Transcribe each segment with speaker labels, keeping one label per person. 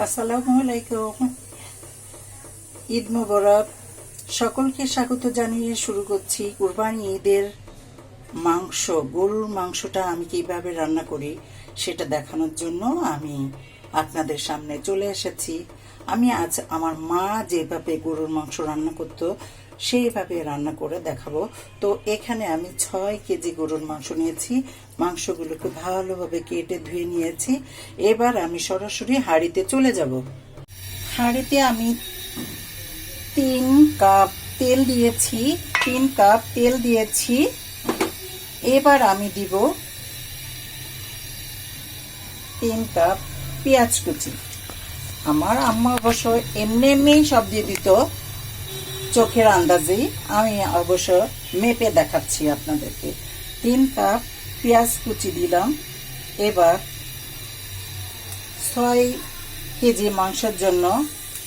Speaker 1: আসসালামু আলাইকুম। ঈদ মোবারক। সকলকে স্বাগত জানিয়ে শুরু করছি কুরবানি ঈদের মাংস। গরুর মাংসটা আমি কিভাবে রান্না করি সেটা দেখানোর জন্য আমি আপনাদের সামনে চলে এসেছি। আমি আজ আমার মা যেভাবে গরুর মাংস রান্না করতো সেইভাবে রান্না করে দেখাবো। তো এখানে আমি 6 কেজি গরুর মাংস নিয়েছি। মাংসগুলোকে ভালোভাবে কেটে ধুয়ে নিয়েছি। এবার আমি সরাসরি হাঁড়িতে চলে যাব। হাঁড়িতে আমি 3 কাপ তেল দিয়েছি। 3 কাপ তেল দিয়েছি। এবার আমি দিব 3 কাপ পেঁয়াজ কুচি। আমার আম্মা অবশ্য এমনি সব দিয়ে দিত চোখের আন্দাজেই, আমি অবশ্য মেপে দেখাচ্ছি আপনাদেরকে। 3 কাপ পেঁয়াজ কুচি দিলাম। এবার 6 কেজি মাংসের জন্য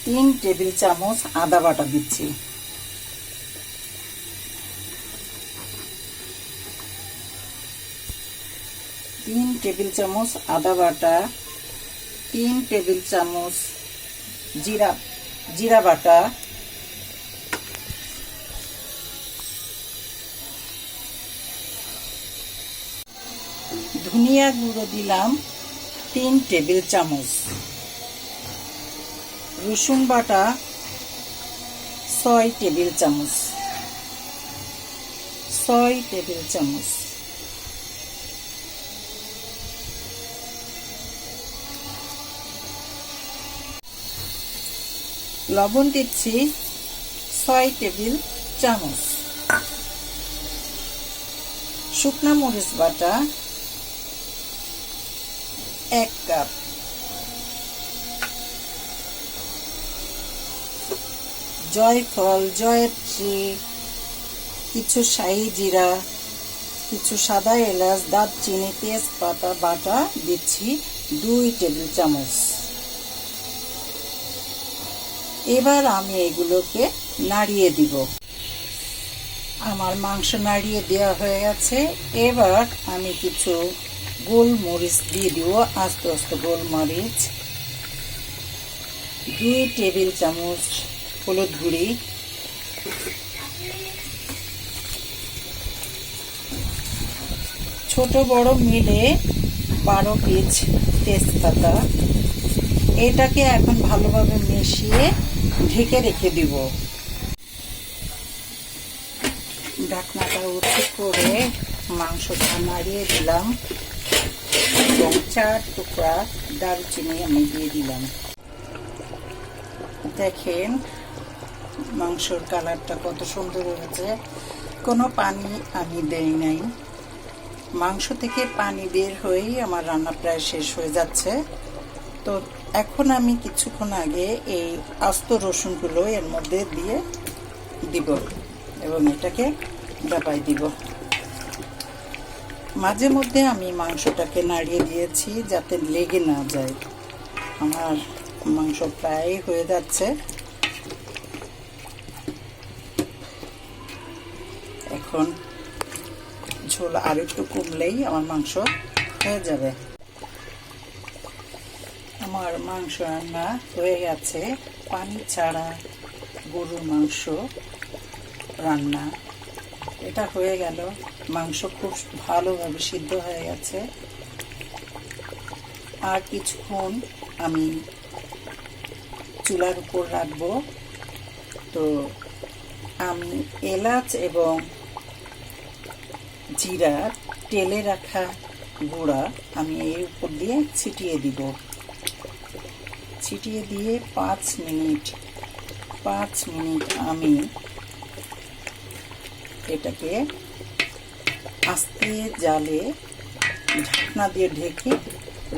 Speaker 1: 3 টেবিল চামচ আদা বাটা দিচ্ছি। তিন টেবিল চামচ আদা বাটা, 3 টেবিল চামচ জিরা বাটা, ধনিয়া গুঁড়ো দিলাম 3 টেবিল চামচ, রসুন বাটা 6 টেবিল চামচ, 6 টেবিল চামচ, লবণ দিচ্ছি 6 টেবিল চামচ, শুকনা মরিচ বাটা 1 কাপ, জয়ফল, জয়ত্রী, কিছু শাহি জিরা, কিছু সাদা এলাচ, দারচিনি, তেজপাতা বাটা দিচ্ছি 2 টেবিল চামচ। এবার আমি এগুলোকে নাড়িয়ে দিব। আমার মাংস নাড়িয়ে দেওয়া হয়ে গেছে। এবার আমি কিছু গোলমরিচ দিয়ে দিব, আস্তে আস্তে গোলমরিচ, 2 টেবিল চামচ হলুদ গুঁড়ি, ছোট বড় মিলে 12 পিস তেজপাতা। এটাকে এখন ভালোভাবে মিশিয়ে ঢেকে রেখে দিব। ঢাকনাটা উঁচু করে মাংসটা নাড়িয়ে দিলাম এবং 4 টুকরা দারুচিনি আমি দিয়ে দিলাম। দেখেন মাংসর কালারটা কত সুন্দর হয়েছে। কোনো পানি আমি দেই নাই। মাংস থেকে পানি বের হয়েই আমার রান্না প্রায় শেষ হয়ে যাচ্ছে। তো এখন আমি কিছুক্ষণ আগে এই আস্ত রসুনগুলো এর মধ্যে দিয়ে দিব এবং এটাকে ডাবাই দিব। মাঝে মধ্যে আমি মাংসটাকে নাড়িয়ে দিয়েছি যাতে লেগে না যায়। আমার মাংস প্রায় হয়ে যাচ্ছে। এখন ঝোল আর একটু কমলেই আমার মাংস হয়ে যাবে। আমার মাংস রান্না হয়ে গেছে। পানি ছাড়া গরুর মাংস রান্না এটা হয়ে গেল। মাংস খুব ভালোভাবে সিদ্ধ হয়ে গেছে। আর কিছুক্ষণ আমি চুলার উপর রাখবো। তো আমি এলাচ এবং জিরা তেলে রাখা গুঁড়া আমি এর উপর দিয়ে ছিটিয়ে দিব। ছিটিয়ে দিয়ে 5 মিনিট আমি এটাকে আস্তে জালে ঢাকনা দিয়ে ঢেকে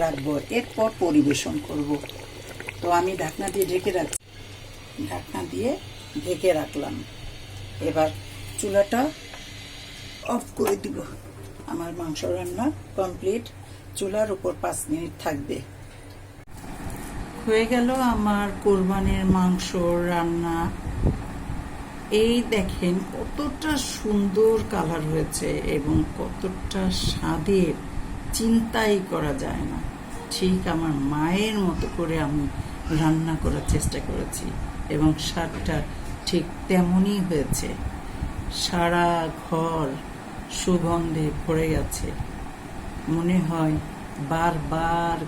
Speaker 1: রাখবো। এরপর পরিবেশন করব। তো আমি ঢাকনা দিয়ে ঢেকে রাখলাম। এবার চুলাটা অফ করে দিব। আমার মাংস রান্না কমপ্লিট। চুলার উপর 5 মিনিট থাকবে। হয়ে গেল আমার কোরবানির মাংস রান্না। এই দেখেন কতটা সুন্দর কালার হয়েছে এবং কতটা স্বাদের, চিন্তাই করা যায় না। ঠিক আমার মায়ের মতো করে আমি রান্না করার চেষ্টা করেছি এবং স্বাদটা ঠিক তেমনই হয়েছে। সারা ঘর সুগন্ধে ভরে গেছে। মনে হয় বারবার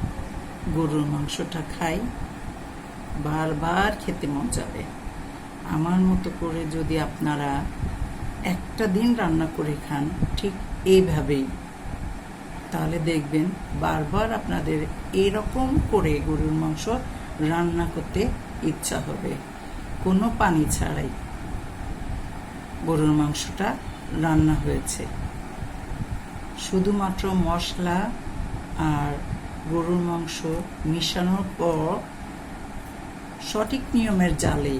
Speaker 1: গরুর মাংসটা খাই, বারবার খেতে মন যাবে। আমার মতো করে যদি আপনারা একটা দিন রান্না করে খান ঠিক এইভাবেই, তাহলে দেখবেন বারবার আপনাদের এরকম করে গরুর মাংস রান্না করতে ইচ্ছা হবে। কোনো পানি ছাড়াই গরুর মাংসটা রান্না হয়েছে। শুধুমাত্র মশলা আর গরুর মাংস মিশানোর পর সঠিক নিয়মের জালেই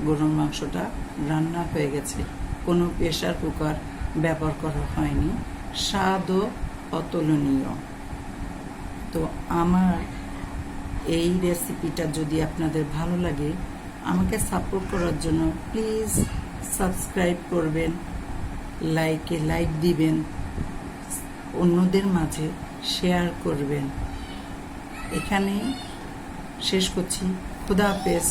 Speaker 1: গরুর মাংসটা রান্না হয়ে গেছে। কোনো প্রেসার কুকার ব্যবহার করা হয়নি। স্বাদও অতুলনীয়। তো আমার এই রেসিপিটা যদি আপনাদের ভালো লাগে, আমাকে সাপোর্ট করার জন্য প্লিজ সাবস্ক্রাইব করবেন, লাইকে লাইক দিবেন, অন্যদের মাঝে শেয়ার করবেন। এখানেই শেষ করছি। খুদা হাফেজ।